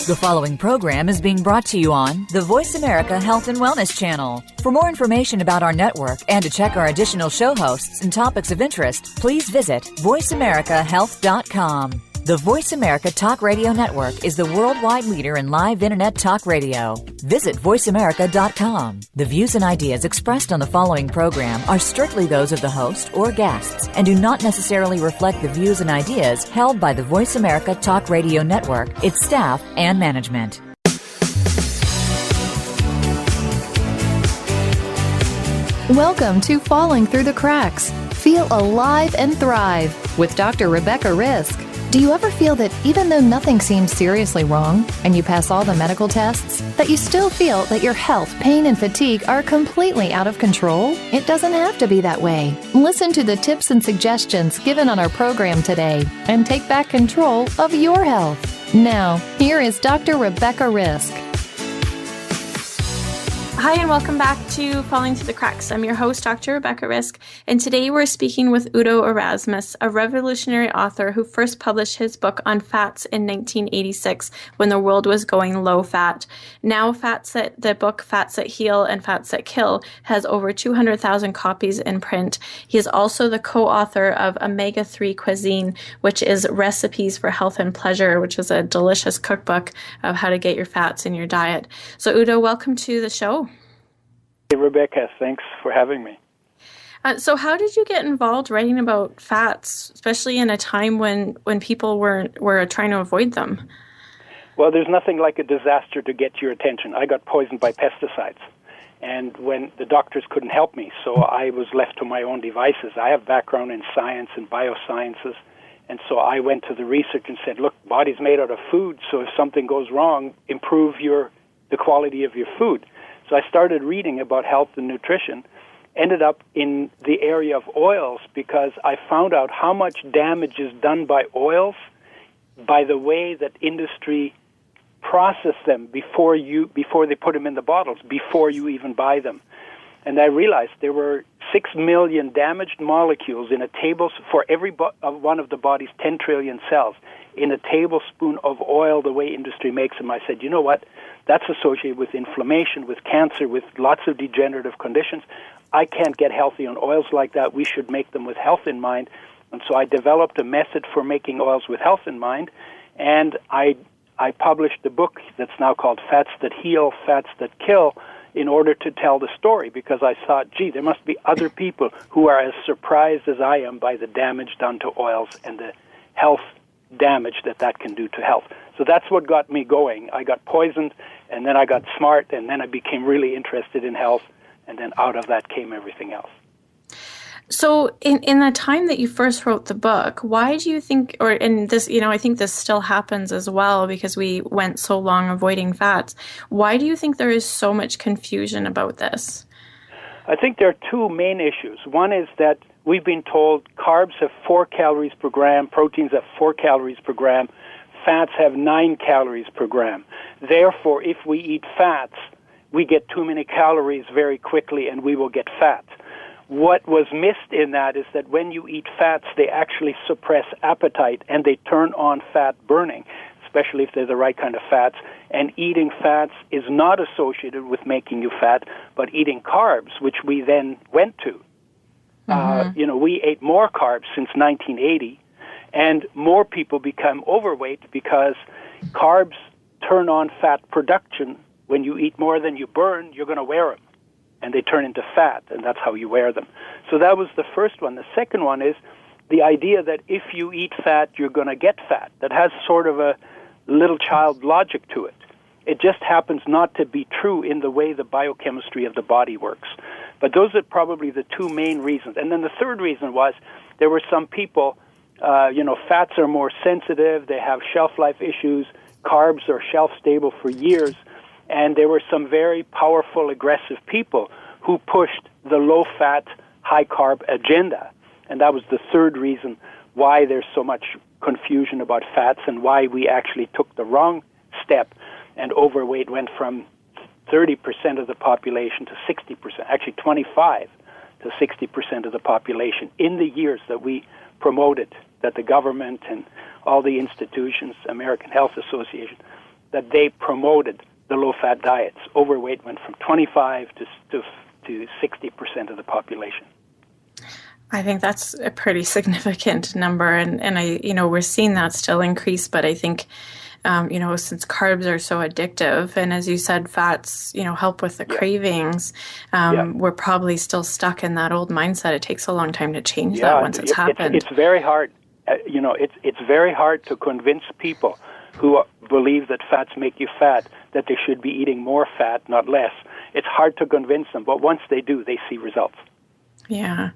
The following program is being brought to you on the Voice America Health and Wellness Channel. For more information about our network and to check our additional show hosts and topics of interest, please visit voiceamericahealth.com. The Voice America Talk Radio Network is the worldwide leader in live Internet talk radio. Visit voiceamerica.com. The views and ideas expressed on the following program are strictly those of the host or guests and do not necessarily reflect the views and ideas held by the Voice America Talk Radio Network, its staff, and management. Welcome to Falling Through the Cracks. Feel alive and thrive with Dr. Rebecca Risk. Do you ever feel that even though nothing seems seriously wrong and you pass all the medical tests, that you still feel that your health, pain, and fatigue are completely out of control? It doesn't have to be that way. Listen to the tips and suggestions given on our program today and take back control of your health. Now, here is Dr. Rebecca Risk. Hi, and welcome back to Falling Through the Cracks. I'm your host, Dr. Rebecca Risk, and today we're speaking with Udo Erasmus, a revolutionary author who first published his book on fats in 1986 when the world was going low fat. Now, the book Fats That Heal and Fats That Kill has over 200,000 copies in print. He is also the co-author of Omega-3 Cuisine, which is Recipes for Health and Pleasure, which is a delicious cookbook of how to get your fats in your diet. So, Udo, welcome to the show. Hey, Rebecca, thanks for having me. So how did you get involved writing about fats, especially in a time when people were trying to avoid them? Well, there's nothing like a disaster to get your attention. I got poisoned by pesticides, and when the doctors couldn't help me, so I was left to my own devices. I have background in science and biosciences, and so I went to the research and said, look, body's made out of food, so if something goes wrong, improve the quality of your food. So I started reading about health and nutrition, ended up in the area of oils because I found out how much damage is done by oils by the way that industry process them before they put them in the bottles, before you even buy them. And I realized there were 6 million damaged molecules in a for every one of the body's 10 trillion cells in a tablespoon of oil the way industry makes them. I said, you know what? That's associated with inflammation, with cancer, with lots of degenerative conditions. I can't get healthy on oils like that. We should make them with health in mind. And so I developed a method for making oils with health in mind, and I published a book that's now called Fats That Heal, Fats That Kill, in order to tell the story, because I thought, gee, there must be other people who are as surprised as I am by the damage done to oils and the health damage that can do to health. So that's what got me going. I got poisoned, and then I got smart, and then I became really interested in health, and then out of that came everything else. So in the time that you first wrote the book, why do you think, I think this still happens as well because we went so long avoiding fats, why do you think there is so much confusion about this? I think there are two main issues. One is that we've been told carbs have 4 calories per gram, proteins have 4 calories per gram, fats have 9 calories per gram. Therefore, if we eat fats, we get too many calories very quickly and we will get fat. What was missed in that is that when you eat fats, they actually suppress appetite and they turn on fat burning, especially if they're the right kind of fats. And eating fats is not associated with making you fat, but eating carbs, which we then went to. We ate more carbs since 1980, and more people become overweight because carbs turn on fat production. When you eat more than you burn, you're going to wear them, and they turn into fat, and that's how you wear them. So that was the first one. The second one is the idea that if you eat fat, you're going to get fat. That has sort of a little child logic to it. It just happens not to be true in the way the biochemistry of the body works. But those are probably the two main reasons. And then the third reason was there were some people, fats are more sensitive, they have shelf life issues, carbs are shelf stable for years, and there were some very powerful, aggressive people who pushed the low-fat, high-carb agenda. And that was the third reason why there's so much confusion about fats and why we actually took the wrong step and overweight went from 30% of the population to 60%, actually 25 to 60% of the population in the years that we promoted, that the government and all the institutions, American Health Association, that they promoted the low-fat diets. Overweight went from 25 to 60% of the population. I think that's a pretty significant number, and we're seeing that still increase, but I think, since carbs are so addictive, and as you said, fats, help with the cravings, we're probably still stuck in that old mindset. It takes a long time to change that once it's happened. It's very hard. It's very hard to convince people who believe that fats make you fat that they should be eating more fat, not less. It's hard to convince them, but once they do, they see results. Yeah.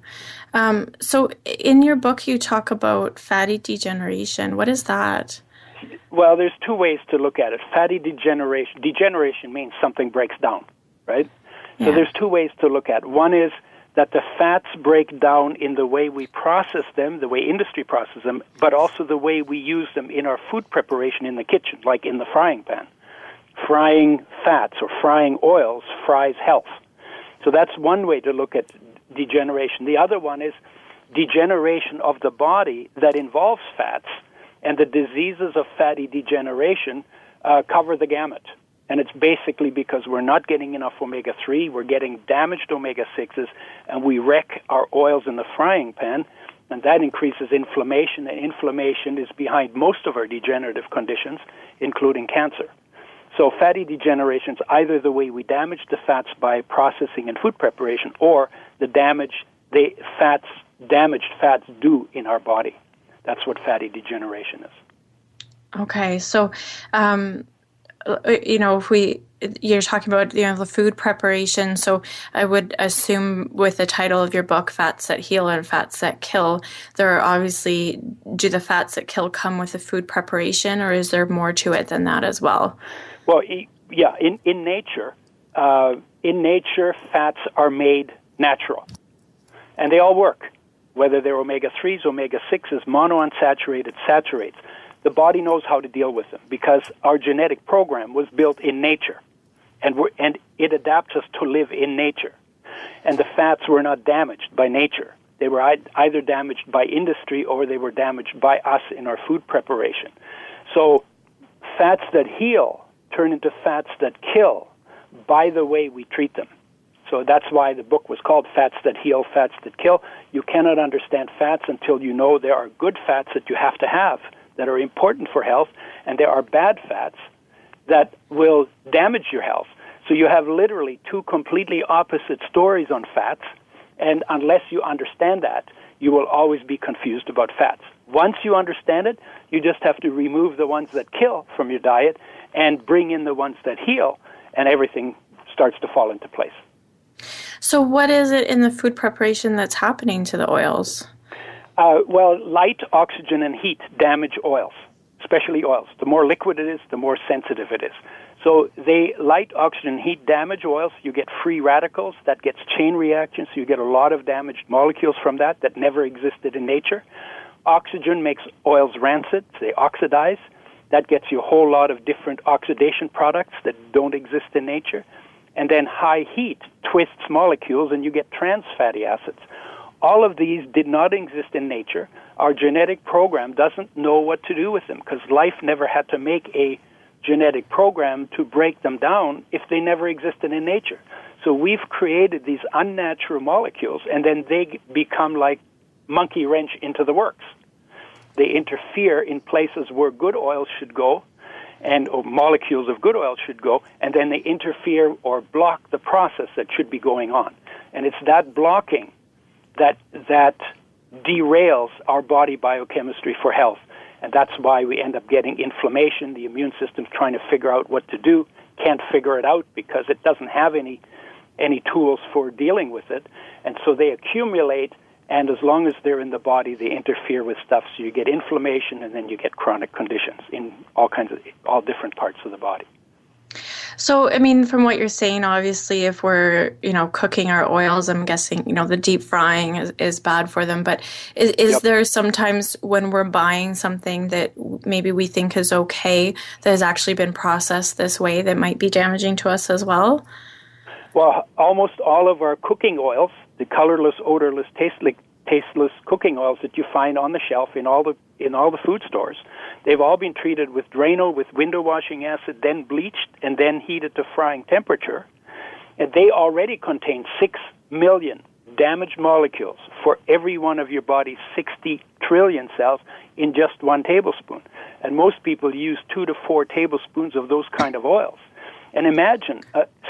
So in your book, you talk about fatty degeneration. What is that? Well, there's two ways to look at it. Fatty degeneration. Degeneration means something breaks down, right? Yeah. So there's two ways to look at it. One is that the fats break down in the way we process them, the way industry processes them, but also the way we use them in our food preparation in the kitchen, like in the frying pan. Frying fats or frying oils fries health. So that's one way to look at degeneration. The other one is degeneration of the body that involves fats, and the diseases of fatty degeneration cover the gamut. And it's basically because we're not getting enough omega-3, we're getting damaged omega-6s, and we wreck our oils in the frying pan, and that increases inflammation, and inflammation is behind most of our degenerative conditions, including cancer. So fatty degeneration is either the way we damage the fats by processing and food preparation, or the damage damaged fats do in our body. That's what fatty degeneration is. Okay, so you're talking about the food preparation. So I would assume with the title of your book, Fats That Heal and Fats That Kill, there are obviously, do the fats that kill come with the food preparation, or is there more to it than that as well? Well, yeah, in nature, fats are made natural, and they all work, whether they're omega-3s, omega-6s, monounsaturated, saturates. The body knows how to deal with them because our genetic program was built in nature, and it adapts us to live in nature. And the fats were not damaged by nature. They were either damaged by industry or they were damaged by us in our food preparation. So fats that heal turn into fats that kill by the way we treat them. So that's why the book was called Fats That Heal, Fats That Kill. You cannot understand fats until you know there are good fats that you have to have that are important for health, and there are bad fats that will damage your health. So you have literally two completely opposite stories on fats, and unless you understand that, you will always be confused about fats. Once you understand it, you just have to remove the ones that kill from your diet and bring in the ones that heal, and everything starts to fall into place. So what is it in the food preparation that's happening to the oils? Well, light, oxygen, and heat damage oils, especially oils. The more liquid it is, the more sensitive it is. So light, oxygen, and heat damage oils. You get free radicals. That gets chain reactions. So you get a lot of damaged molecules from that never existed in nature. Oxygen makes oils rancid. They oxidize. That gets you a whole lot of different oxidation products that don't exist in nature. And then high heat twists molecules, and you get trans fatty acids. All of these did not exist in nature. Our genetic program doesn't know what to do with them because life never had to make a genetic program to break them down if they never existed in nature. So we've created these unnatural molecules, and then they become like monkey wrench into the works. They interfere in places where good oils should go, or molecules of good oil should go, and then they interfere or block the process that should be going on. And it's that blocking that derails our body biochemistry for health. And that's why we end up getting inflammation. The immune system's trying to figure out what to do, can't figure it out because it doesn't have any tools for dealing with it. And so they accumulate, and as long as they're in the body, they interfere with stuff. So you get inflammation, and then you get chronic conditions in all different parts of the body. So, I mean, from what you're saying, obviously, if we're, cooking our oils, I'm guessing, the deep frying is bad for them. But is there sometimes when we're buying something that maybe we think is okay that has actually been processed this way that might be damaging to us as well? Well, almost all of our cooking oils, the colorless, odorless, tasteless cooking oils that you find on the shelf in all in all the food stores. They've all been treated with Drano, with window washing acid, then bleached, and then heated to frying temperature. And they already contain 6 million damaged molecules for every one of your body's 60 trillion cells in just 1 tablespoon. And most people use 2 to 4 tablespoons of those kind of oils. And imagine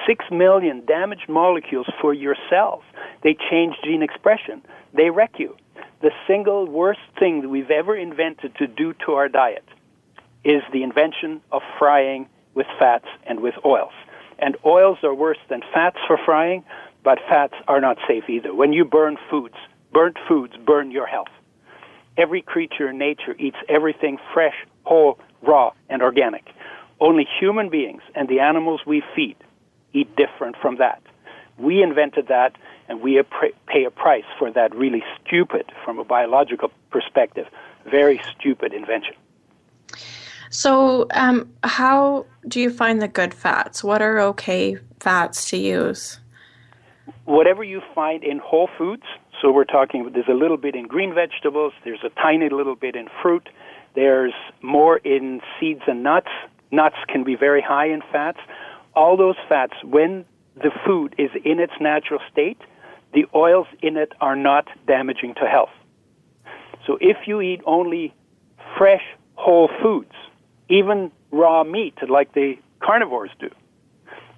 6 million damaged molecules for your cells. They change gene expression. They wreck you. The single worst thing that we've ever invented to do to our diet is the invention of frying with fats and with oils. And oils are worse than fats for frying, but fats are not safe either. When you burn foods, burnt foods burn your health. Every creature in nature eats everything fresh, whole, raw, and organic. Only human beings and the animals we feed eat different from that. We invented that, and we pay a price for that really stupid, from a biological perspective, very stupid invention. So how do you find the good fats? What are okay fats to use? Whatever you find in whole foods, so we're talking, there's a little bit in green vegetables, there's a tiny little bit in fruit, there's more in seeds and nuts. Nuts can be very high in fats. All those fats, when the food is in its natural state, the oils in it are not damaging to health. So if you eat only fresh, whole foods, even raw meat like the carnivores do,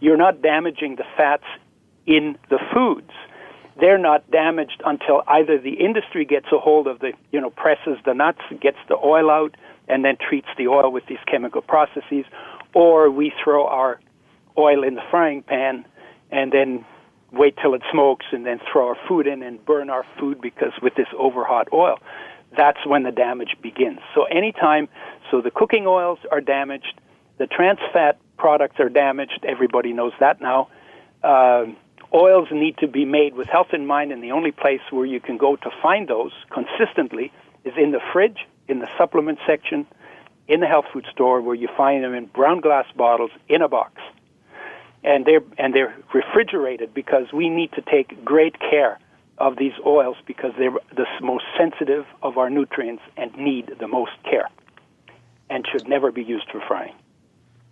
you're not damaging the fats in the foods. They're not damaged until either the industry gets a hold of the, presses the nuts, gets the oil out, and then treats the oil with these chemical processes, or we throw our oil in the frying pan and then wait till it smokes and then throw our food in and burn our food because with this overhot oil. That's when the damage begins. So the cooking oils are damaged, the trans fat products are damaged, everybody knows that now. Oils need to be made with health in mind, and the only place where you can go to find those consistently is in the fridge, in the supplement section, in the health food store, where you find them in brown glass bottles in a box. And they're refrigerated because we need to take great care of these oils because they're the most sensitive of our nutrients and need the most care and should never be used for frying.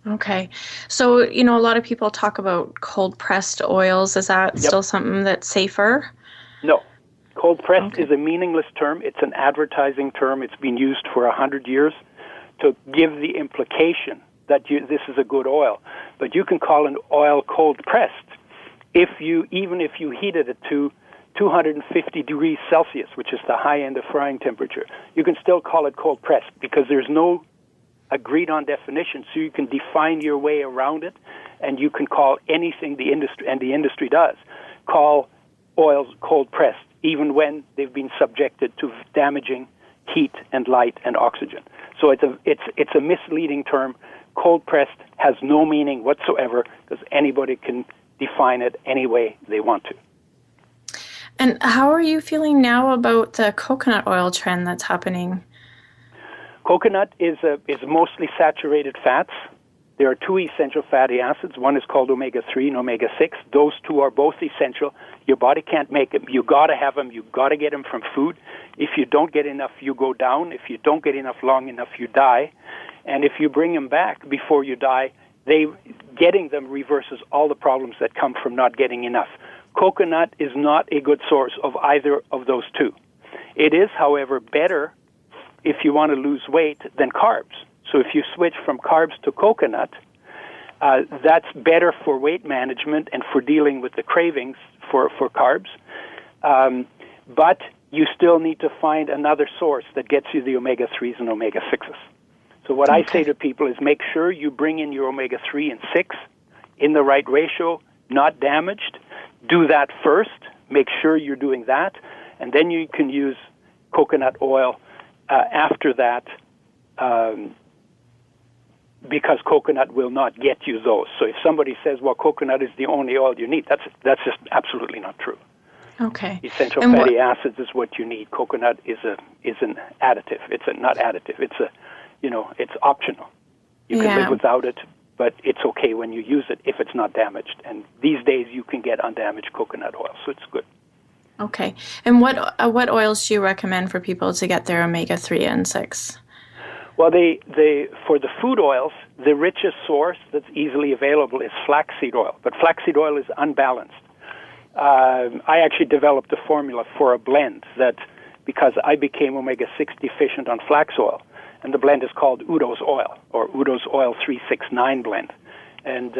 Okay. So, a lot of people talk about cold-pressed oils. Is that still something that's safer? No. Cold-pressed is a meaningless term. It's an advertising term. It's been used for 100 years to give the implication that this is a good oil. But you can call an oil cold-pressed even if you heated it to 250 degrees Celsius, which is the high end of frying temperature. You can still call it cold-pressed because there's no agreed-on definition, so you can define your way around it, and you can call anything the industry does, call oils cold-pressed, even when they've been subjected to damaging heat and light and oxygen. So it's a misleading term. Cold-pressed has no meaning whatsoever because anybody can define it any way they want to. And how are you feeling now about the coconut oil trend that's happening? Coconut is mostly saturated fats. There are 2 essential fatty acids. One is called omega-3 and omega-6. Those 2 are both essential. Your body can't make them. You got to have them. You got to get them from food. If you don't get enough, you go down. If you don't get enough long enough, you die. And if you bring them back before you die, getting them reverses all the problems that come from not getting enough. Coconut is not a good source of either of those 2. It is, however, better if you want to lose weight than carbs. So if you switch from carbs to coconut, that's better for weight management and for dealing with the cravings for carbs. But you still need to find another source that gets you the omega-3s and omega-6s. So what I say to people is make sure you bring in your omega-3 and 6 in the right ratio, not damaged. Do that first. Make sure you're doing that. And then you can use coconut oil after that, because coconut will not get you those. So if somebody says, well, coconut is the only oil you need, that's just absolutely not true. Okay. Essential fatty acids is what you need. Coconut is an additive. It's not additive. It's optional. You can live without it, but it's okay when you use it if it's not damaged. And these days you can get undamaged coconut oil, so it's good. Okay. And what oils do you recommend for people to get their omega-3 and 6? Well, for the food oils, the richest source that's easily available is flaxseed oil, but flaxseed oil is unbalanced. I actually developed a formula for a blend that, because I became omega-6 deficient on flax oil, and the blend is called Udo's Oil, or Udo's Oil 369 blend. And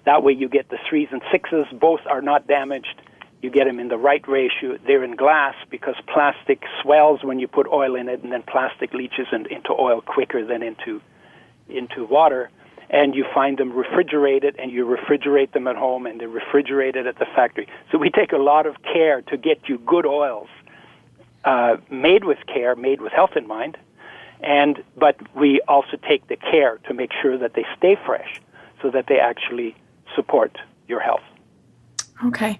that way you get the 3s and 6s. Both are not damaged. You get them in the right ratio. They're in glass because plastic swells when you put oil in it, and then plastic leaches into oil quicker than into water. And you find them refrigerated, and you refrigerate them at home, and they're refrigerated at the factory. So we take a lot of care to get you good oils, made with care, made with health in mind, but we also take the care to make sure that they stay fresh so that they actually support your health. Okay.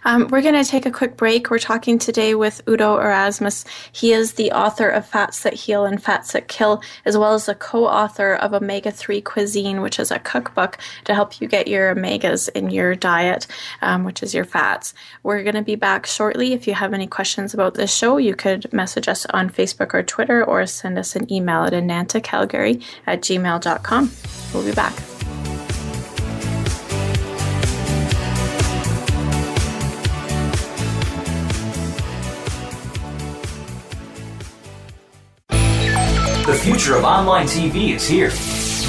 We're going to take a quick break. We're talking today with Udo Erasmus. He is the author of Fats That Heal and Fats That Kill, as well as the co-author of Omega-3 Cuisine, which is a cookbook to help you get your omegas in your diet, which is your fats. We're going to be back shortly. If you have any questions about this show, you could message us on Facebook or Twitter, or send us an email at anantacalgary@gmail.com. We'll be back. The future of online TV is here.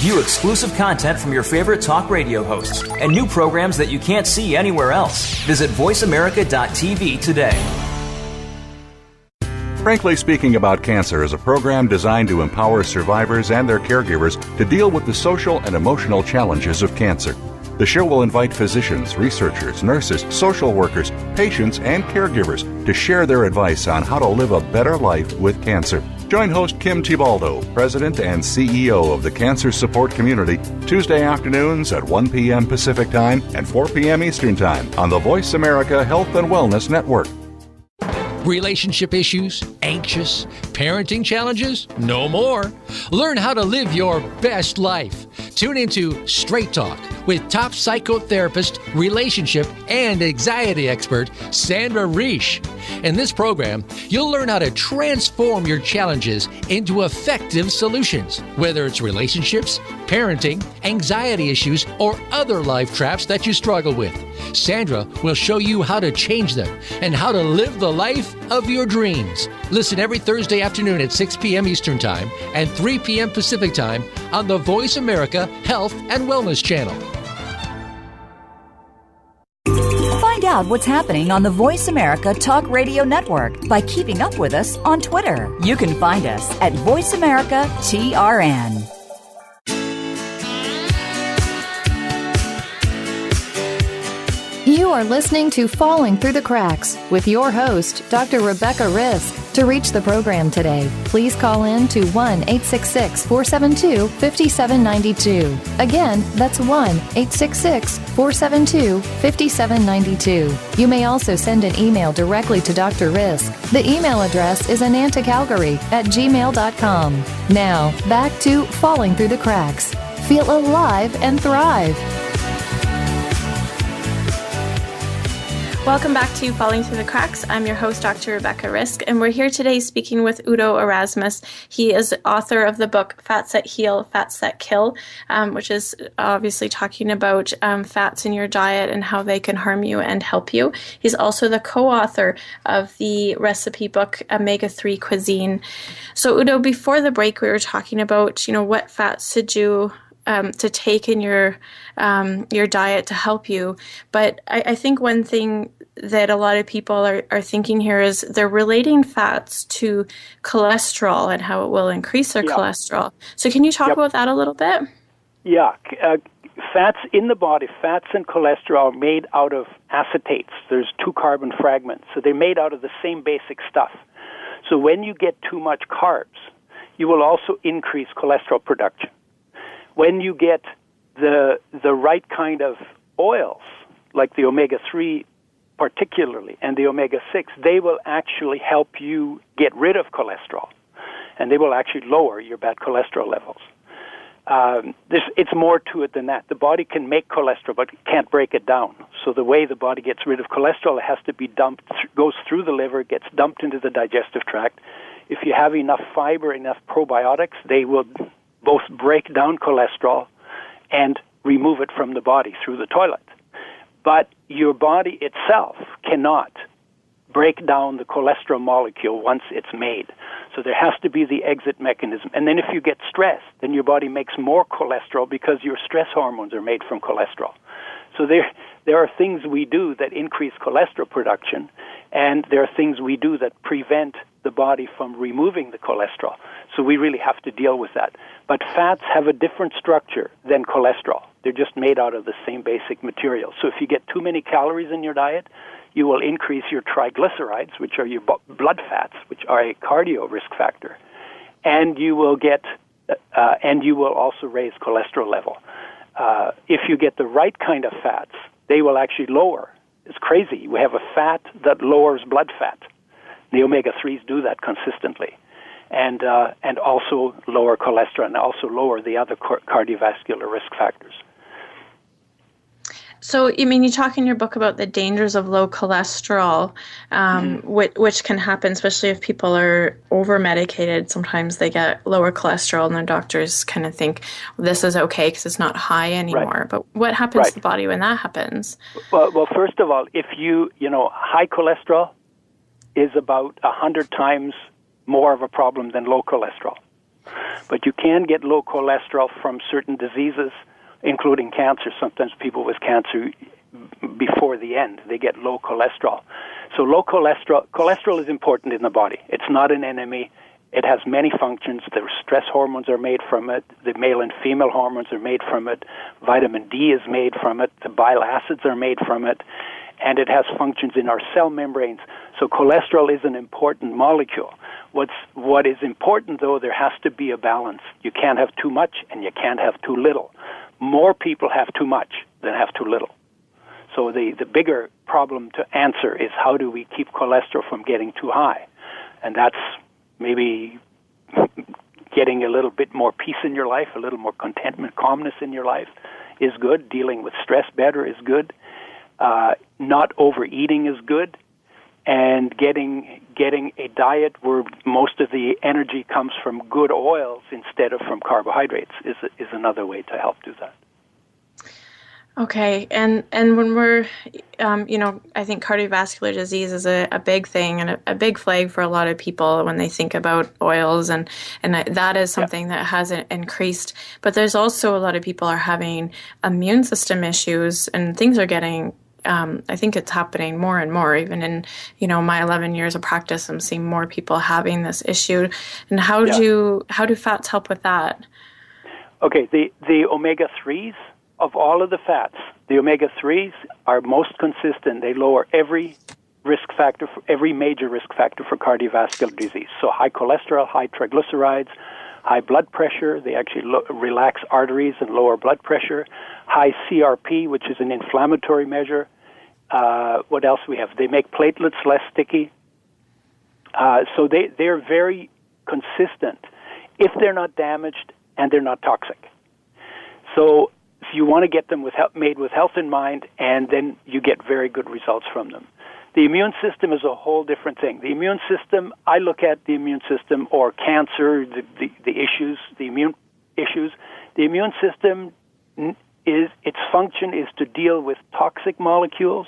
View exclusive content from your favorite talk radio hosts and new programs that you can't see anywhere else. Visit voiceamerica.tv today. Frankly Speaking About Cancer is a program designed to empower survivors and their caregivers to deal with the social and emotional challenges of cancer. The show will invite physicians, researchers, nurses, social workers, patients, and caregivers to share their advice on how to live a better life with cancer. Join host Kim Tibaldo, President and CEO of the Cancer Support Community, Tuesday afternoons at 1 p.m. Pacific Time and 4 p.m. Eastern Time on the Voice America Health and Wellness Network. Relationship issues? Anxious? Parenting challenges? No more. Learn how to live your best life. Tune into Straight Talk with top psychotherapist, relationship, and anxiety expert Sandra Reish. In this program, you'll learn how to transform your challenges into effective solutions, whether it's relationships, parenting, anxiety issues, or other life traps that you struggle with. Sandra will show you how to change them and how to live the life of your dreams. Listen every Thursday afternoon at 6 p.m. Eastern Time and 3 p.m. Pacific Time on the Voice America Health and Wellness Channel. Find out what's happening on the Voice America Talk Radio Network by keeping up with us on Twitter. You can find us at Voice America TRN. You are listening to Falling Through the Cracks with your host, Dr. Rebecca Risk. To reach the program today, please call in to 1-866-472-5792. Again, that's 1-866-472-5792. You may also send an email directly to Dr. Risk. The email address is anantacalgary@gmail.com. Now, back to Falling Through the Cracks. Feel alive and thrive. Welcome back to Falling Through the Cracks. I'm your host, Dr. Rebecca Risk, and we're here today speaking with Udo Erasmus. He is author of the book Fats That Heal, Fats That Kill, which is obviously talking about fats in your diet and how they can harm you and help you. He's also the co-author of the recipe book Omega-3 Cuisine. So Udo, before the break, we were talking about, what fats to do to take in your diet to help you. But I think one thing that a lot of people are thinking here is they're relating fats to cholesterol and how it will increase their cholesterol. So can you talk about that a little bit? Yeah. Fats in the body, fats and cholesterol are made out of acetates. There's 2 carbon fragments. So they're made out of the same basic stuff. So when you get too much carbs, you will also increase cholesterol production. When you get the right kind of oils, like the omega-3 particularly, and the omega-6, they will actually help you get rid of cholesterol, and they will actually lower your bad cholesterol levels. It's more to it than that. The body can make cholesterol, but it can't break it down. So the way the body gets rid of cholesterol, it has to be dumped, goes through the liver, gets dumped into the digestive tract. If you have enough fiber, enough probiotics, they will both break down cholesterol and remove it from the body through the toilet. But your body itself cannot break down the cholesterol molecule once it's made. So there has to be the exit mechanism. And then if you get stressed, then your body makes more cholesterol because your stress hormones are made from cholesterol. So there are things we do that increase cholesterol production, and there are things we do that prevent the body from removing the cholesterol. So we really have to deal with that. But fats have a different structure than cholesterol. They're just made out of the same basic material. So if you get too many calories in your diet, you will increase your triglycerides, which are your blood fats, which are a cardio risk factor, and you will also raise cholesterol level. If you get the right kind of fats, they will actually lower. It's crazy. We have a fat that lowers blood fat. The omega-3s do that consistently, and also lower cholesterol and also lower the other cardiovascular risk factors. So, you talk in your book about the dangers of low cholesterol, which can happen, especially if people are over-medicated. Sometimes they get lower cholesterol, and the doctors kind of think, well, this is okay because it's not high anymore. Right. But what happens to the body when that happens? Well, first of all, if high cholesterol is about 100 times more of a problem than low cholesterol. But you can get low cholesterol from certain diseases, including cancer. Sometimes people with cancer, before the end, they get low cholesterol. So cholesterol is important in the body. It's not an enemy. It has many functions. The stress hormones are made from it. The male and female hormones are made from it. Vitamin D is made from it. The bile acids are made from it. And it has functions in our cell membranes. So cholesterol is an important molecule. What is important, though, there has to be a balance. You can't have too much and you can't have too little. More people have too much than have too little. So the bigger problem to answer is how do we keep cholesterol from getting too high? And that's maybe getting a little bit more peace in your life, a little more contentment, calmness in your life is good. Dealing with stress better is good. Not overeating is good. And getting a diet where most of the energy comes from good oils instead of from carbohydrates is another way to help do that. Okay, and when we're, I think cardiovascular disease is a big thing and a big flag for a lot of people when they think about oils, and that is something that has increased. But there's also a lot of people are having immune system issues, and things are getting. I think it's happening more and more. Even in, my 11 years of practice, I'm seeing more people having this issue. And how do fats help with that? Okay, the omega-3s, of all of the fats, the omega-3s are most consistent. They lower every major risk factor for cardiovascular disease. So high cholesterol, high triglycerides, high blood pressure. They actually relax arteries and lower blood pressure. High CRP, which is an inflammatory measure. What else we have? They make platelets less sticky. So they're very consistent if they're not damaged and they're not toxic. So you want to get them made with health in mind, and then you get very good results from them. The immune system is a whole different thing. The immune system, I look at the immune system or cancer, the immune issues. The immune system its function is to deal with toxic molecules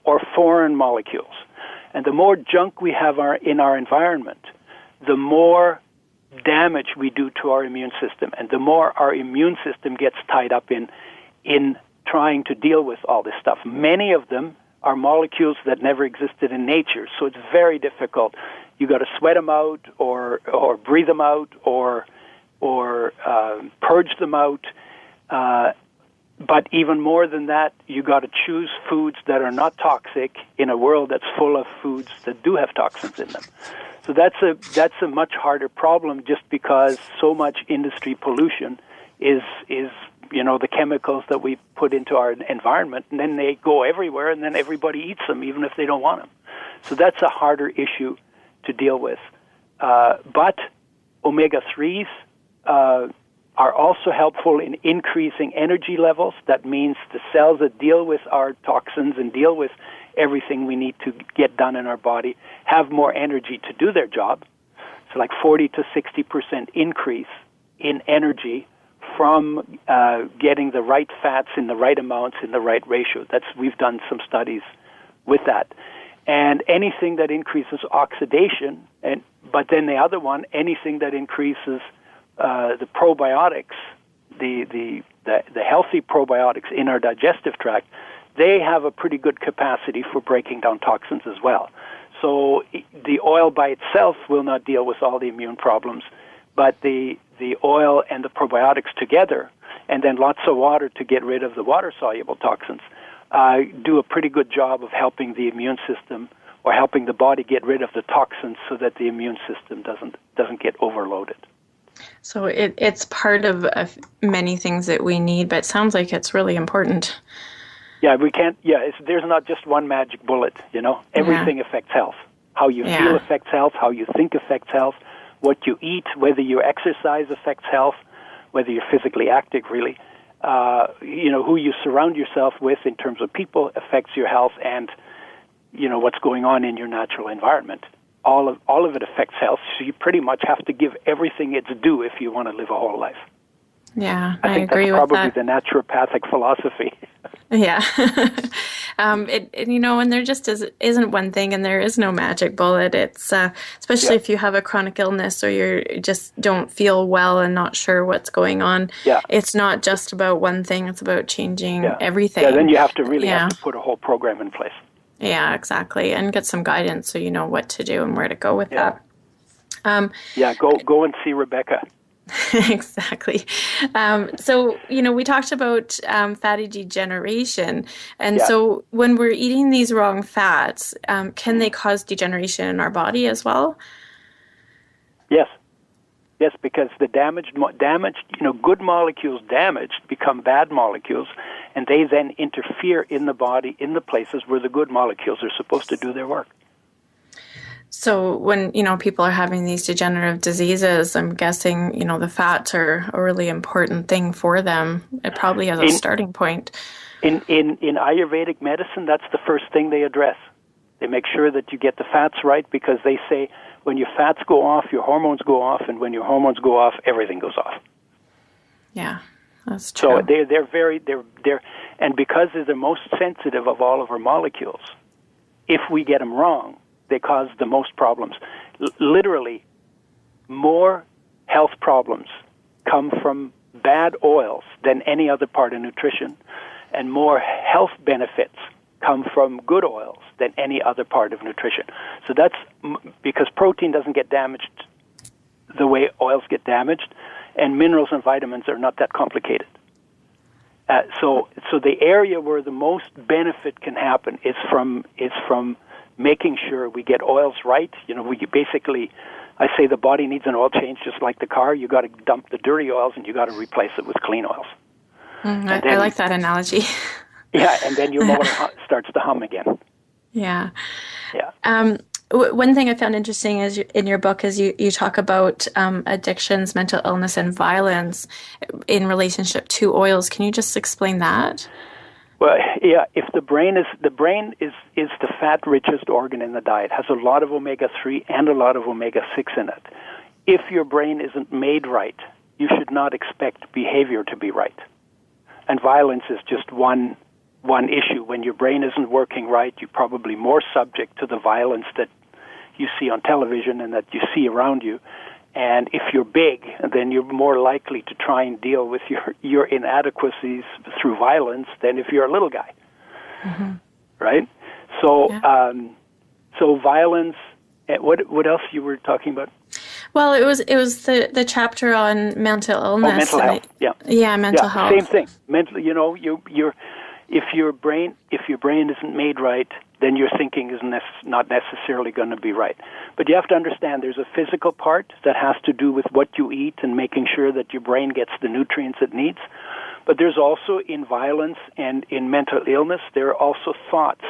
or foreign molecules. And the more junk we have in our environment, the more damage we do to our immune system, and the more our immune system gets tied up in trying to deal with all this stuff. Many of them are molecules that never existed in nature, so it's very difficult. You got to sweat them out, or breathe them out, or purge them out. But even more than that, you got to choose foods that are not toxic in a world that's full of foods that do have toxins in them. So that's a much harder problem, just because so much industry pollution is the chemicals that we put into our environment, and then they go everywhere, and then everybody eats them, even if they don't want them. So that's a harder issue to deal with. But omega-3s, are also helpful in increasing energy levels. That means the cells that deal with our toxins and deal with everything we need to get done in our body have more energy to do their job. So like 40 to 60% increase in energy from getting the right fats in the right amounts in the right ratio. We've done some studies with that. And anything that increases oxidation, but then the other one, anything that increases the probiotics, the healthy probiotics in our digestive tract, they have a pretty good capacity for breaking down toxins as well. So the oil by itself will not deal with all the immune problems, but the oil and the probiotics together, and then lots of water to get rid of the water-soluble toxins, do a pretty good job of helping the immune system or helping the body get rid of the toxins so that the immune system doesn't get overloaded. So it's part of many things that we need, but it sounds like it's really important. Yeah, we can't. Yeah, there's not just one magic bullet. Everything affects health. How you feel affects health. How you think affects health. What you eat, whether you exercise, affects health. Whether you're physically active, really. Who you surround yourself with in terms of people affects your health, and what's going on in your natural environment. All of it affects health. So you pretty much have to give everything its due if you want to live a whole life. Yeah, I think agree that's with that. probably the naturopathic philosophy. Yeah. And there just isn't one thing, and there is no magic bullet. It's especially if you have a chronic illness or you just don't feel well and not sure what's going on. Yeah. It's not just about one thing. It's about changing everything. Yeah, then you have to really have to put a whole program in place. Yeah, exactly. And get some guidance so you know what to do and where to go with that. Go and see Rebecca. Exactly. So, we talked about fatty degeneration. And so when we're eating these wrong fats, can they cause degeneration in our body as well? Yes. Yes, because the damaged, good molecules damaged become bad molecules, and they then interfere in the body in the places where the good molecules are supposed to do their work. So when, people are having these degenerative diseases, I'm guessing, the fats are a really important thing for them. It probably has a starting point. In Ayurvedic medicine, that's the first thing they address. They make sure that you get the fats right, because they say when your fats go off, your hormones go off, and when your hormones go off, everything goes off. Yeah, that's true. So they're and because they're the most sensitive of all of our molecules, if we get them wrong, they cause the most problems. Literally, more health problems come from bad oils than any other part of nutrition, and more health benefits come from good oils than any other part of nutrition. So that's because protein doesn't get damaged the way oils get damaged, and minerals and vitamins are not that complicated. So the area where the most benefit can happen is from making sure we get oils right. I say the body needs an oil change just like the car. You got to dump the dirty oils and you got to replace it with clean oils. I like that analogy. Yeah, and then your motor starts to hum again. Yeah. Yeah. One thing I found interesting is in your book is you talk about addictions, mental illness, and violence in relationship to oils. Can you just explain that? Well, yeah. If the brain is the fat richest organ in the diet, has a lot of omega-3 and a lot of omega-6 in it. If your brain isn't made right, you should not expect behavior to be right. And violence is just one issue. When your brain isn't working right, you're probably more subject to the violence that you see on television and that you see around you. And if you're big, then you're more likely to try and deal with your inadequacies through violence than if you're a little guy, right? So, so violence. What else you were talking about? Well, it was the chapter on mental illness. Oh, mental health. Mental health. Same thing. Mental. If your brain isn't made right, then your thinking is not necessarily going to be right. But you have to understand there's a physical part that has to do with what you eat and making sure that your brain gets the nutrients it needs. But there's also, in violence and in mental illness, there are also thoughts.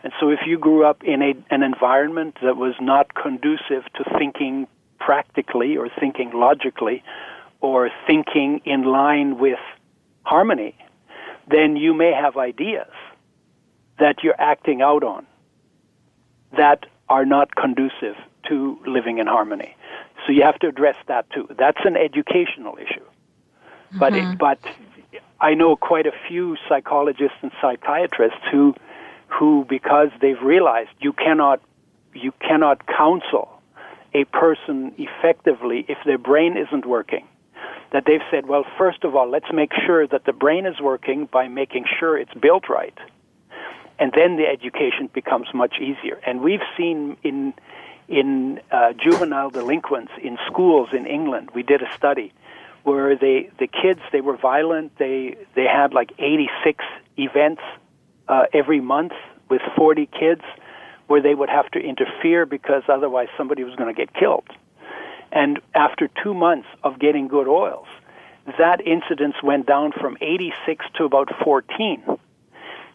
And so if you grew up in an environment that was not conducive to thinking practically or thinking logically, or thinking in line with harmony, then you may have ideas that you're acting out on that are not conducive to living in harmony. So you have to address that too. That's an educational issue. But I know quite a few psychologists and psychiatrists who because they've realized you cannot counsel a person effectively if their brain isn't working, that they've said, well, first of all, let's make sure that the brain is working by making sure it's built right. And then the education becomes much easier. And we've seen in juvenile delinquents in schools in England, we did a study where the kids, they were violent. They had like 86 events every month with 40 kids where they would have to interfere because otherwise somebody was going to get killed. And after 2 months of getting good oils, that incidence went down from 86 to about 14.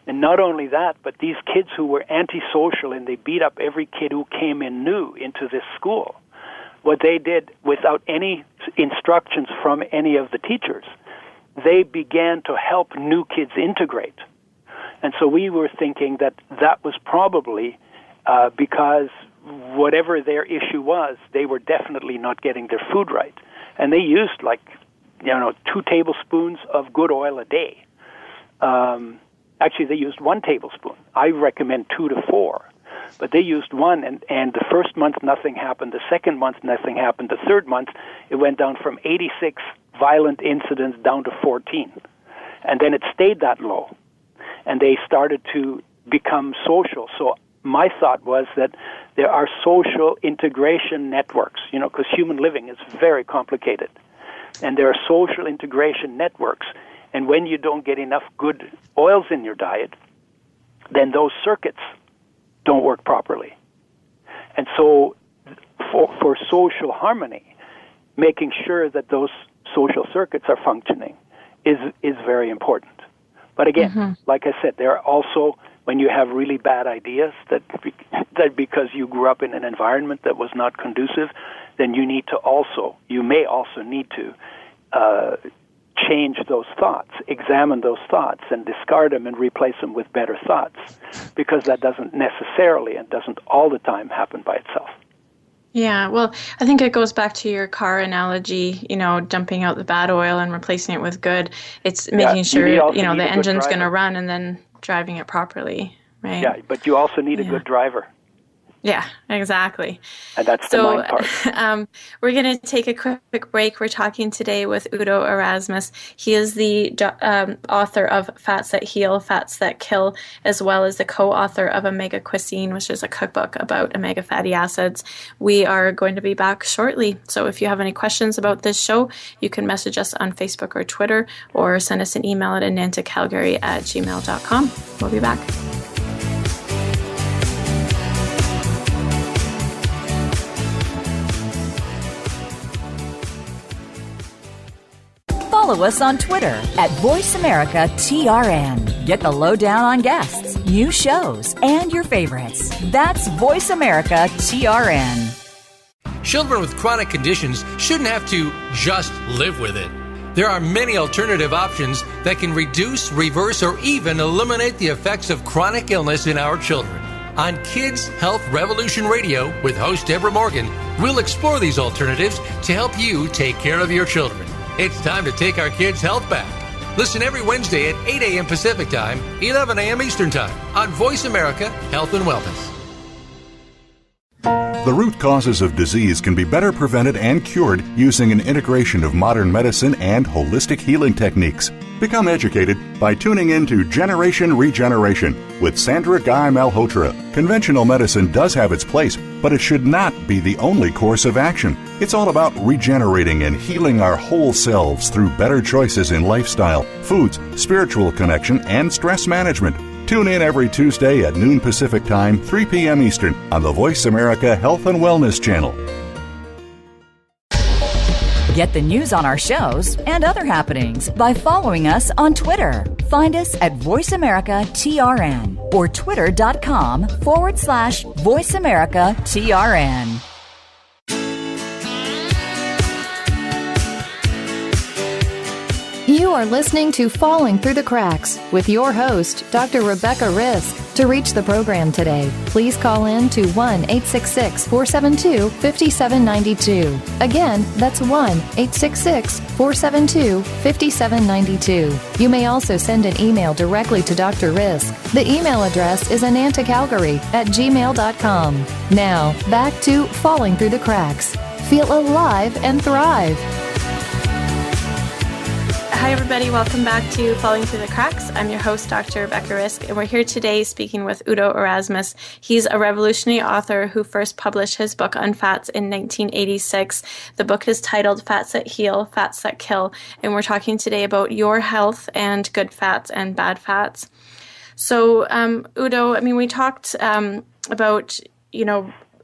And not only that, but these kids who were antisocial and they beat up every kid who came in new into this school, what they did without any instructions from any of the teachers, they began to help new kids integrate. And so we were thinking that was probably because whatever their issue was, they were definitely not getting their food right. And they used 2 tablespoons of good oil a day. Actually, they used 1 tablespoon. I recommend 2 to 4. But they used 1, and the first month nothing happened. The second month nothing happened. The third month it went down from 86 violent incidents down to 14. And then it stayed that low. And they started to become social. So my thought was that there are social integration networks, because human living is very complicated. And there are social integration networks. And when you don't get enough good oils in your diet, then those circuits don't work properly. And so for social harmony, making sure that those social circuits are functioning is very important. But again, like I said, there are also, when you have really bad ideas, that because you grew up in an environment that was not conducive, then you may also need to change those thoughts, examine those thoughts, and discard them and replace them with better thoughts, because that doesn't necessarily and doesn't all the time happen by itself. Yeah, well, I think it goes back to your car analogy, dumping out the bad oil and replacing it with good. It's making sure, the engine's going to run and then driving it properly, right? Yeah, but you also need a good driver. Yeah, exactly. And that's the mind part. We're going to take a quick break. We're talking today with Udo Erasmus. He is the author of Fats That Heal, Fats That Kill, as well as the co-author of Omega Cuisine, which is a cookbook about omega fatty acids. We are going to be back shortly. So if you have any questions about this show, you can message us on Facebook or Twitter, or send us an email at anantacalgary@gmail.com. We'll be back. Follow us on Twitter at VoiceAmericaTRN. Get the lowdown on guests, new shows, and your favorites. That's VoiceAmericaTRN. Children with chronic conditions shouldn't have to just live with it. There are many alternative options that can reduce, reverse, or even eliminate the effects of chronic illness in our children. On Kids Health Revolution Radio with host Deborah Morgan, we'll explore these alternatives to help you take care of your children. It's time to take our kids' health back. Listen every Wednesday at 8 a.m. Pacific Time, 11 a.m. Eastern Time on Voice America Health and Wellness. The root causes of disease can be better prevented and cured using an integration of modern medicine and holistic healing techniques. Become educated by tuning in to Generation Regeneration with Sandra Guy Malhotra. Conventional medicine does have its place, but it should not be the only course of action. It's all about regenerating and healing our whole selves through better choices in lifestyle, foods, spiritual connection, and stress management. Tune in every Tuesday at noon Pacific Time, 3 p.m. Eastern on the Voice America Health and Wellness Channel. Get the news on our shows and other happenings by following us on Twitter. Find us at VoiceAmericaTRN or twitter.com/VoiceAmericaTRN. You are listening to Falling Through the Cracks with your host, Dr. Rebecca Risk. To reach the program today, please call in to 1-866-472-5792. Again, that's 1-866-472-5792. You may also send an email directly to Dr. Risk. The email address is anantacalgary@gmail.com. Now, back to Falling Through the Cracks. Feel alive and thrive. Hi, everybody. Welcome back to Falling Through the Cracks. I'm your host, Dr. Rebecca Risk, and we're here today speaking with Udo Erasmus. He's a revolutionary author who first published his book on fats in 1986. The book is titled Fats That Heal, Fats That Kill, and we're talking today about your health and good fats and bad fats. So, Udo, we talked about,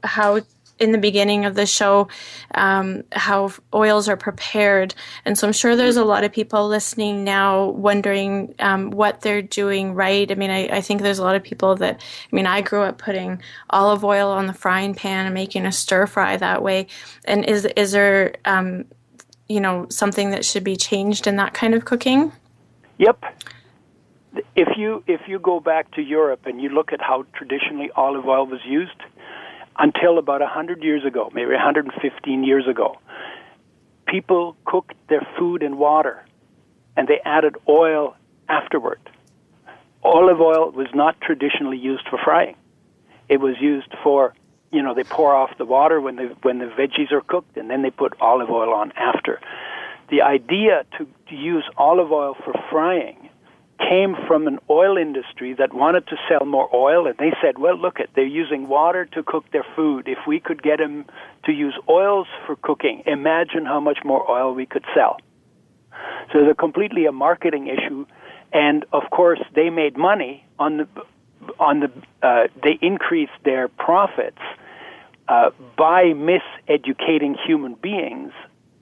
how in the beginning of the show, how oils are prepared. And so I'm sure there's a lot of people listening now wondering what they're doing right. I think there's a lot of people that, I grew up putting olive oil on the frying pan and making a stir fry that way. And is there, something that should be changed in that kind of cooking? Yep. If you go back to Europe and you look at how traditionally olive oil was used, until about 100 years ago, maybe 115 years ago, people cooked their food in water, and they added oil afterward. Olive oil was not traditionally used for frying. It was used for, they pour off the water when the veggies are cooked, and then they put olive oil on after. The idea to use olive oil for frying came from an oil industry that wanted to sell more oil, and they said, well, look, they're using water to cook their food. If we could get them to use oils for cooking, imagine how much more oil we could sell. So it's completely a marketing issue, and of course they made money they increased their profits by miseducating human beings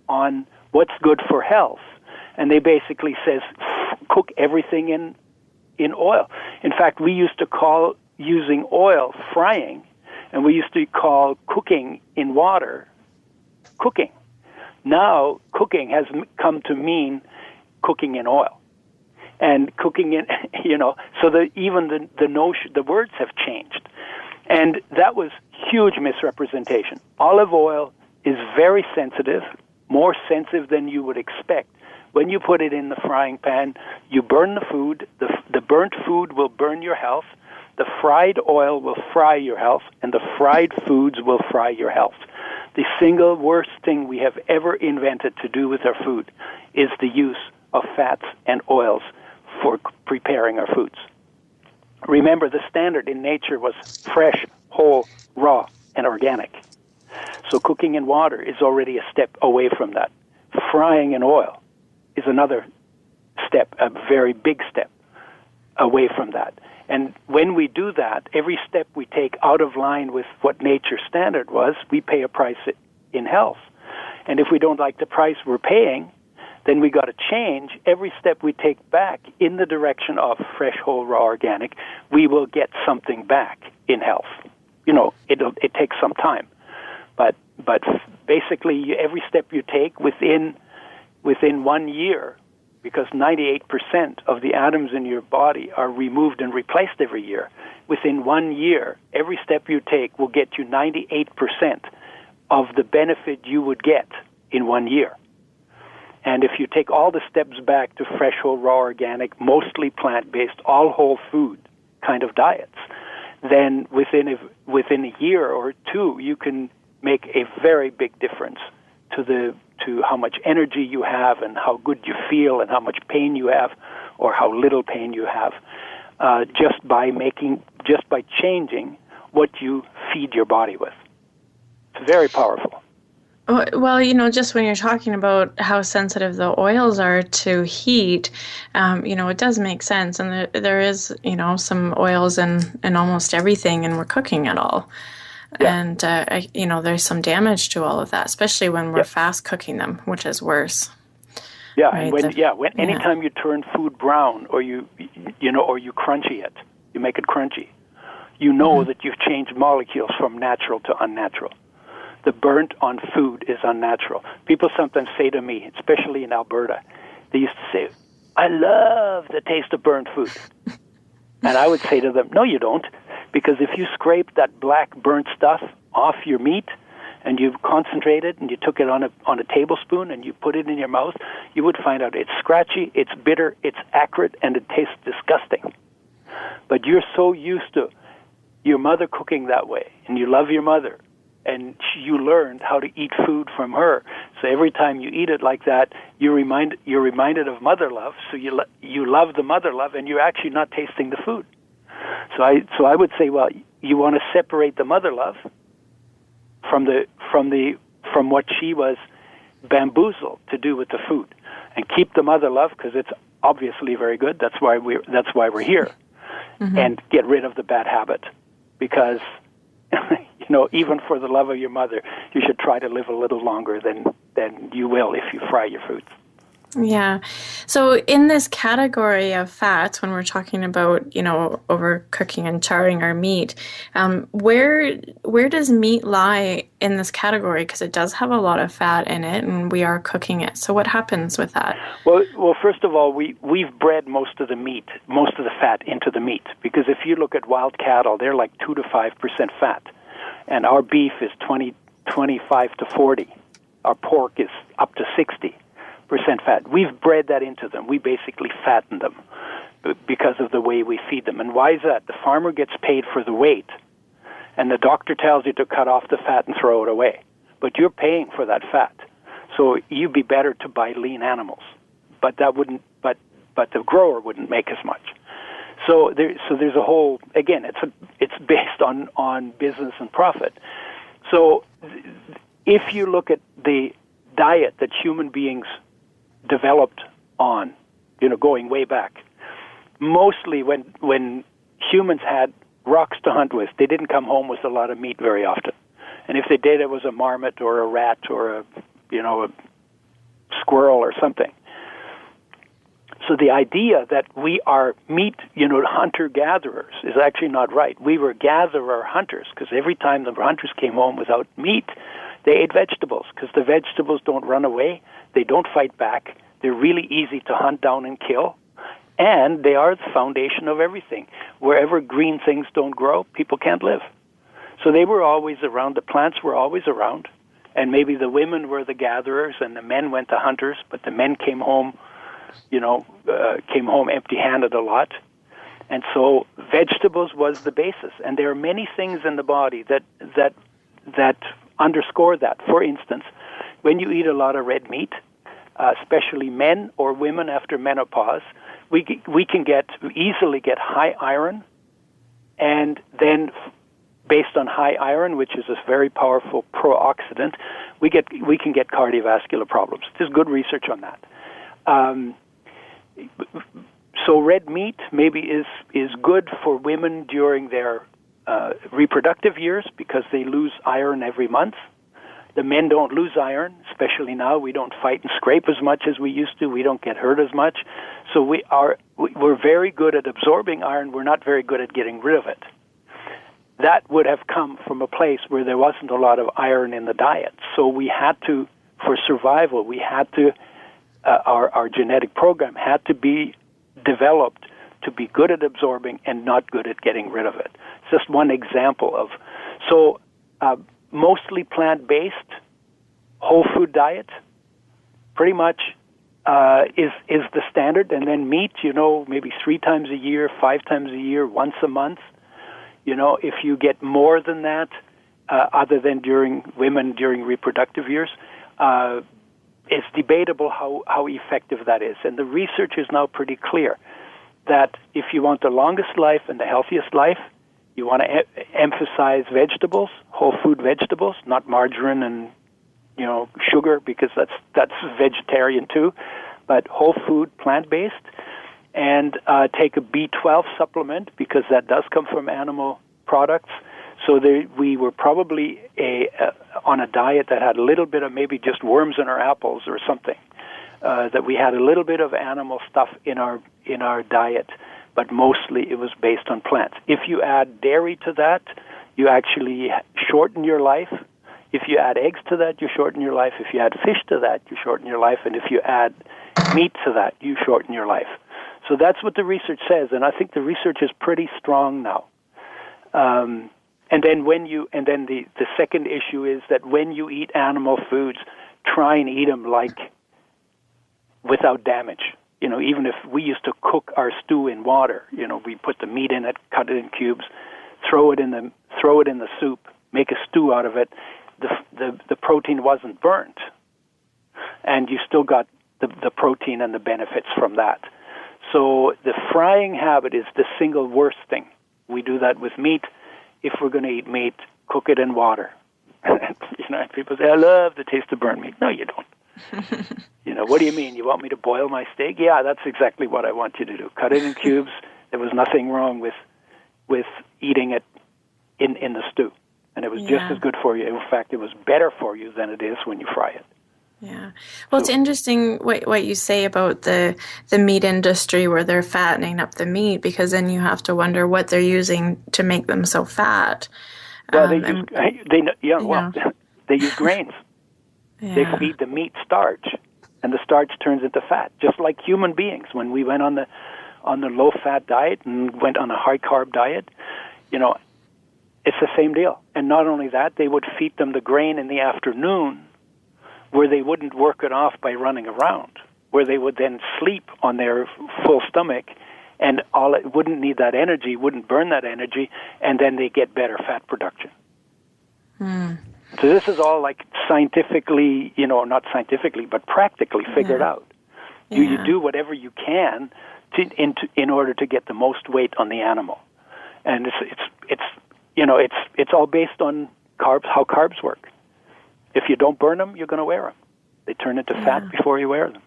on what's good for health. And they basically says, cook everything in oil. In fact, we used to call using oil frying, and we used to call cooking in water cooking. Now, cooking has come to mean cooking in oil. And cooking in, so even the notion, the words have changed. And that was huge misrepresentation. Olive oil is very sensitive, more sensitive than you would expect. When you put it in the frying pan, you burn the food. The burnt food will burn your health. The fried oil will fry your health, and the fried foods will fry your health. The single worst thing we have ever invented to do with our food is the use of fats and oils for preparing our foods. Remember, the standard in nature was fresh, whole, raw, and organic. So cooking in water is already a step away from that. Frying in oil is another step, a very big step away from that. And when we do that, every step we take out of line with what nature's standard was, we pay a price in health. And if we don't like the price we're paying, then we got to change. Every step we take back in the direction of fresh, whole, raw, organic, we will get something back in health. It takes some time. But basically, every step you take within 1 year, because 98% of the atoms in your body are removed and replaced every year, within 1 year, every step you take will get you 98% of the benefit you would get in 1 year. And if you take all the steps back to fresh, whole, raw, organic, mostly plant-based, all whole food kind of diets, then within a year or two, you can make a very big difference to how much energy you have and how good you feel and how much pain you have or how little pain you have, just by changing what you feed your body with. It's very powerful. Well, just when you're talking about how sensitive the oils are to heat, it does make sense. And there is, some oils in almost everything, and we're cooking it all. Yeah. And, there's some damage to all of that, especially when we're fast cooking them, which is worse. Yeah, right? And anytime you turn food brown or you crunchy it, you make it crunchy, that you've changed molecules from natural to unnatural. The burnt on food is unnatural. People sometimes say to me, especially in Alberta, they used to say, I love the taste of burnt food. And I would say to them, no, you don't, because if you scrape that black burnt stuff off your meat and you concentrate it and you took it on a tablespoon and you put it in your mouth, you would find out it's scratchy, it's bitter, it's acrid, and it tastes disgusting. But you're so used to your mother cooking that way, and you love your mother, and you learned how to eat food from her. So every time you eat it like that, you're reminded of mother love. So you love the mother love, and you're actually not tasting the food. So I would say, well, you want to separate the mother love from what she was bamboozled to do with the food, and keep the mother love because it's obviously very good. That's why we're here, and get rid of the bad habit, because even for the love of your mother, you should try to live a little longer than you will if you fry your foods. Yeah. So in this category of fats, when we're talking about, overcooking and charring our meat, where does meat lie in this category? Because it does have a lot of fat in it, and we are cooking it. So what happens with that? Well, first of all, we've bred most of the fat into the meat, because if you look at wild cattle, they're like 2 to 5% fat, and our beef is 25 to 40. Our pork is up to 60% fat. We've bred that into them. We basically fatten them because of the way we feed them. And why is that? The farmer gets paid for the weight, and the doctor tells you to cut off the fat and throw it away. But you're paying for that fat. So you'd be better to buy lean animals. But that wouldn't. But the grower wouldn't make as much. So there's a whole. Again, it's based on business and profit. So if you look at the diet that human beings developed on, going way back, mostly when humans had rocks to hunt with, they didn't come home with a lot of meat very often. And if they did, it was a marmot or a rat or a squirrel or something. So the idea that we are meat, hunter-gatherers is actually not right. We were gatherer-hunters, because every time the hunters came home without meat, they ate vegetables, because the vegetables don't run away, they don't fight back, they're really easy to hunt down and kill, and they are the foundation of everything. Wherever green things don't grow, people can't live. So they were always around, the plants were always around, and maybe the women were the gatherers and the men went to hunters, but the men came home empty-handed a lot. And so vegetables was the basis. And there are many things in the body that underscore that. For instance, when you eat a lot of red meat, especially men or women after menopause, we can easily get high iron, and then based on high iron, which is a very powerful pro-oxidant, we can get cardiovascular problems. There's good research on that. So red meat maybe is good for women during their reproductive years, because they lose iron every month. The men don't lose iron, especially now. We don't fight and scrape as much as we used to. We don't get hurt as much. So we're very good at absorbing iron. We're not very good at getting rid of it. That would have come from a place where there wasn't a lot of iron in the diet. So we had to, for survival, our genetic program had to be developed to be good at absorbing and not good at getting rid of it. It's just one example of. So mostly plant-based, whole food diet, pretty much is the standard. And then meat, maybe 3 times a year, 5 times a year, once a month. If you get more than that, other than during reproductive years, it's debatable how effective that is. And the research is now pretty clear that if you want the longest life and the healthiest life, you want to emphasize vegetables, whole food vegetables, not margarine and sugar, because that's vegetarian too, but whole food, plant-based, and take a B12 supplement, because that does come from animal products. So we were probably on a diet that had a little bit of maybe just worms in our apples or something, that we had a little bit of animal stuff in our diet, but mostly it was based on plants. If you add dairy to that, you actually shorten your life. If you add eggs to that, you shorten your life. If you add fish to that, you shorten your life. And if you add meat to that, you shorten your life. So that's what the research says, and I think the research is pretty strong now. And then the second issue is that when you eat animal foods, try and eat them without damage. Even if we used to cook our stew in water, we put the meat in it, cut it in cubes, throw it in the soup, make a stew out of it. The protein wasn't burnt, and you still got the protein and the benefits from that. So the frying habit is the single worst thing. We do that with meat. If we're going to eat meat, cook it in water. People say, I love the taste of burnt meat. No, you don't. What do you mean? You want me to boil my steak? Yeah, that's exactly what I want you to do. Cut it in cubes. There was nothing wrong with eating it in the stew. And it was just as good for you. In fact, it was better for you than it is when you fry it. Yeah. Well, it's interesting what you say about the meat industry where they're fattening up the meat, because then you have to wonder what they're using to make them so fat. Well, they use grains. Yeah. They feed the meat starch, and the starch turns into fat, just like human beings. When we went on the low-fat diet and went on a high-carb diet, it's the same deal. And not only that, they would feed them the grain in the afternoon, where they wouldn't work it off by running around, where they would then sleep on their full stomach, and it wouldn't need that energy, wouldn't burn that energy, and then they get better fat production. So this is all like scientifically, not scientifically, but practically figured out. You do whatever you can in order to get the most weight on the animal, and it's all based on carbs, how carbs work. If you don't burn them, you're going to wear them. They turn into fat before you wear them,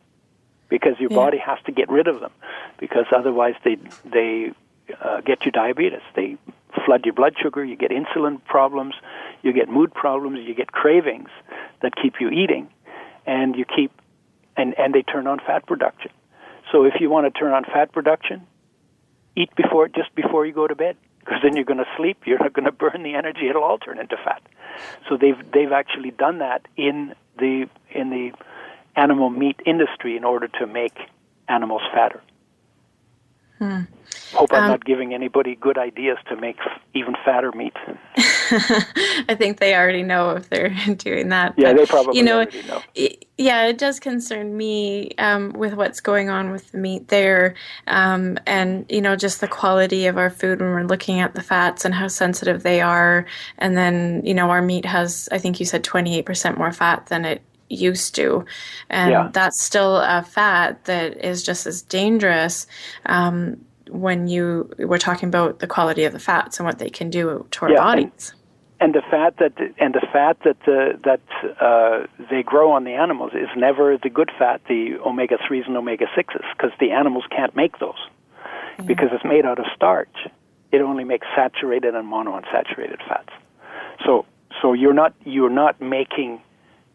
because your body has to get rid of them, because otherwise they get you diabetes. They flood your blood sugar. You get insulin problems. You get mood problems. You get cravings that keep you eating, and and they turn on fat production. So if you want to turn on fat production, eat just before you go to bed, because then you're going to sleep. You're not going to burn the energy. It'll all turn into fat. So they've actually done that in the animal meat industry in order to make animals fatter. Hope I'm not giving anybody good ideas to make even fatter meat. I think they already know if they're doing that. Yeah, they probably already know. It does concern me with what's going on with the meat there, and just the quality of our food when we're looking at the fats and how sensitive they are. And then our meat has, I think you said 28% more fat than it used to, and that's still a fat that is just as dangerous when we're talking about the quality of the fats and what they can do to our bodies. And the fat that they grow on the animals is never the good fat, the omega-3s and omega-6s, because the animals can't make those because it's made out of starch. It only makes saturated and monounsaturated fats. So you're not making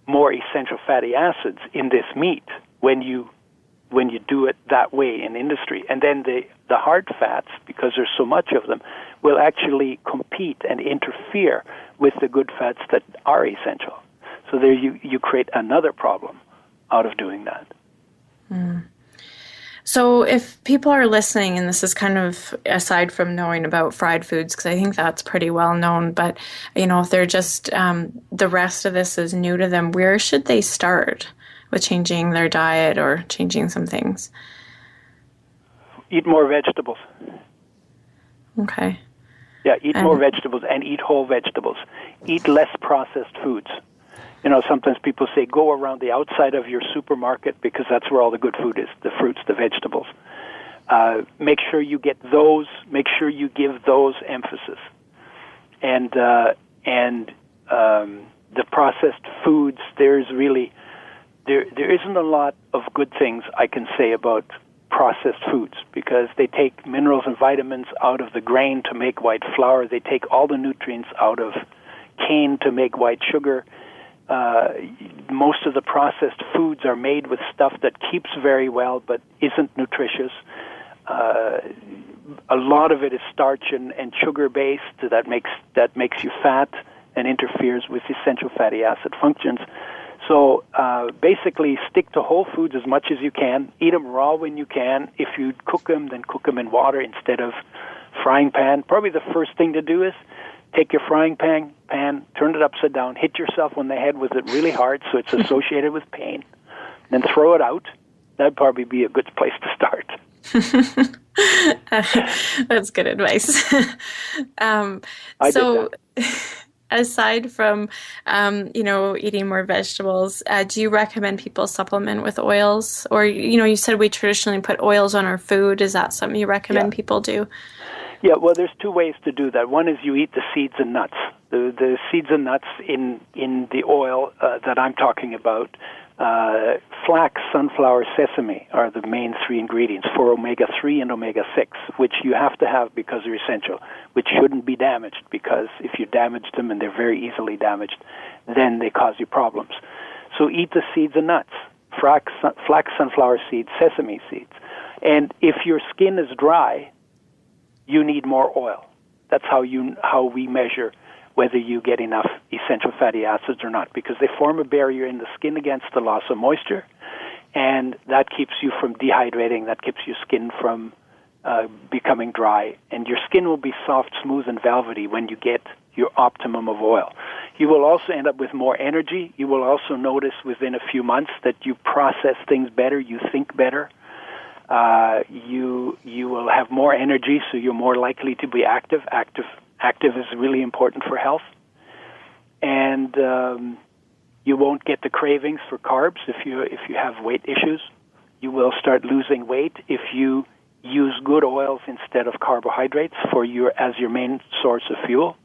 more essential fatty acids in this meat when you do it that way in industry. And then the hard fats, because there's so much of them, will actually compete and interfere with the good fats that are essential. So there you create another problem out of doing that. So if people are listening, and this is kind of aside from knowing about fried foods, because I think that's pretty well known, but if they're just the rest of this is new to them, where should they start with changing their diet or changing some things? Eat more vegetables. Okay. Yeah, eat more vegetables and eat whole vegetables. Eat less processed foods. Sometimes people say go around the outside of your supermarket because that's where all the good food is, the fruits, the vegetables. Make sure you get those. Make sure you give those emphasis. And the processed foods, there isn't a lot of good things I can say about processed foods, because they take minerals and vitamins out of the grain to make white flour. They take all the nutrients out of cane to make white sugar. Most of the processed foods are made with stuff that keeps very well but isn't nutritious. A lot of it is starch and sugar-based that makes you fat and interferes with essential fatty acid functions. So basically stick to whole foods as much as you can. Eat them raw when you can. If you cook them, then cook them in water instead of frying pan. Probably the first thing to do is take your frying pan, turn it upside down, hit yourself on the head with it really hard so it's associated with pain, then throw it out. That'd probably be a good place to start. That's good advice. Aside from, eating more vegetables, do you recommend people supplement with oils? Or, you said we traditionally put oils on our food. Is that something you recommend people do? Yeah, well, there's two ways to do that. One is you eat the seeds and nuts. The seeds and nuts in the oil that I'm talking about, flax, sunflower, sesame are the main three ingredients for omega-3 and omega-6, which you have to have because they're essential, which shouldn't be damaged, because if you damage them, and they're very easily damaged, then they cause you problems. So eat the seeds and nuts, flax, sunflower seeds, sesame seeds. And if your skin is dry, you need more oil. That's how we measure whether you get enough essential fatty acids or not, because they form a barrier in the skin against the loss of moisture, and that keeps you from dehydrating, that keeps your skin from becoming dry, and your skin will be soft, smooth, and velvety when you get your optimum of oil. You will also end up with more energy. You will also notice within a few months that you process things better, you think better. You will have more energy, so you're more likely to be active. Active is really important for health. And you won't get the cravings for carbs if you have weight issues. You will start losing weight if you use good oils instead of carbohydrates as your main source of fuel.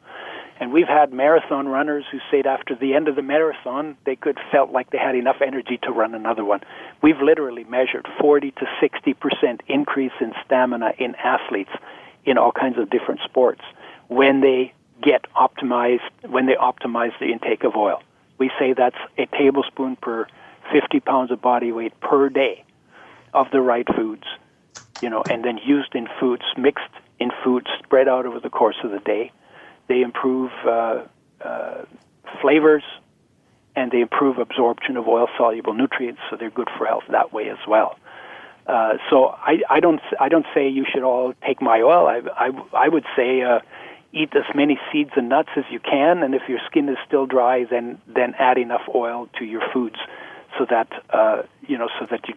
And we've had marathon runners who said after the end of the marathon, they felt like they had enough energy to run another one. We've literally measured 40 to 60% increase in stamina in athletes in all kinds of different sports when they optimize the intake of oil. We say that's a tablespoon per 50 pounds of body weight per day of the right foods, and then used in foods, mixed in foods, spread out over the course of the day. They improve flavors, and they improve absorption of oil-soluble nutrients, so they're good for health that way as well. So I don't say you should all take my oil. I would say eat as many seeds and nuts as you can, and if your skin is still dry, then add enough oil to your foods so that you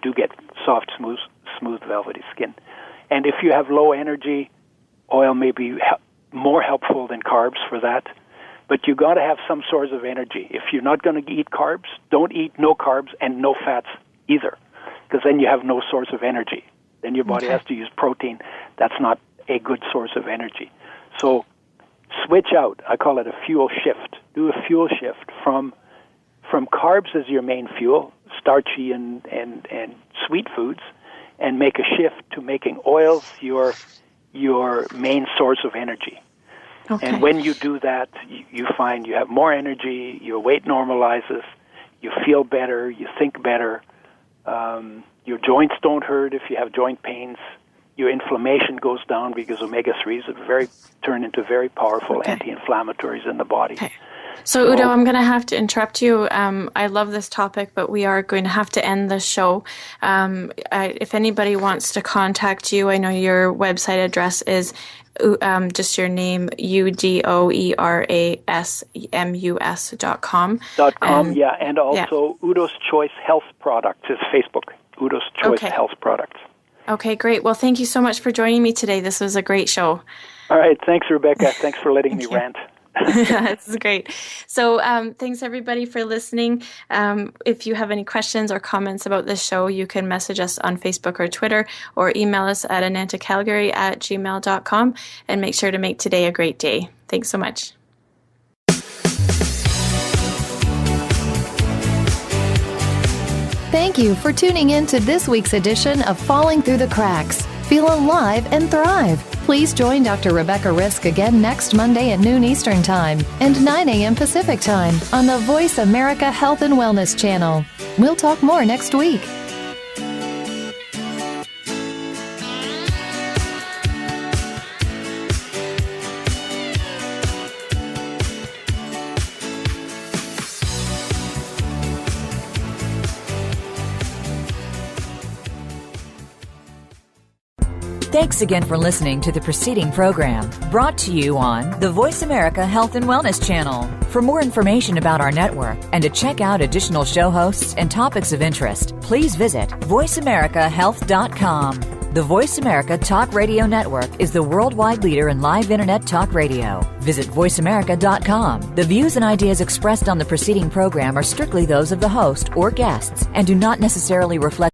do get soft, smooth, velvety skin. And if you have low energy, oil may be more helpful than carbs for that, but you got to have some source of energy. If you're not going to eat carbs, don't eat no carbs and no fats either, because then you have no source of energy. Then your body has to use protein. That's not a good source of energy. So switch out. I call it a fuel shift. Do a fuel shift from carbs as your main fuel, starchy and sweet foods, and make a shift to making oils your main source of energy. Okay. And when you do that, you find you have more energy, your weight normalizes, you feel better, you think better, your joints don't hurt if you have joint pains, your inflammation goes down because omega-3s turn into very powerful anti-inflammatories in the body. Okay. So, Udo, I'm going to have to interrupt you. I love this topic, but we are going to have to end the show. If anybody wants to contact you, I know your website address is just your name, udoerasmus.com. And also Udo's Choice Health Products is Facebook, Udo's Choice Health Products. Okay, great. Well, thank you so much for joining me today. This was a great show. All right. Thanks, Rebecca. Thanks for letting me rant. This is great. So thanks, everybody, for listening. If you have any questions or comments about this show, you can message us on Facebook or Twitter, or email us at anantacalgary@gmail.com, and make sure to make today a great day. Thanks so much. Thank you for tuning in to this week's edition of Falling Through the Cracks. Feel alive and thrive. Please join Dr. Rebecca Risk again next Monday at noon Eastern Time and 9 a.m. Pacific Time on the Voice America Health and Wellness Channel. We'll talk more next week. Thanks again for listening to the preceding program, brought to you on the Voice America Health and Wellness Channel. For more information about our network and to check out additional show hosts and topics of interest, please visit voiceamericahealth.com. The Voice America Talk Radio Network is the worldwide leader in live Internet talk radio. Visit voiceamerica.com. The views and ideas expressed on the preceding program are strictly those of the host or guests and do not necessarily reflect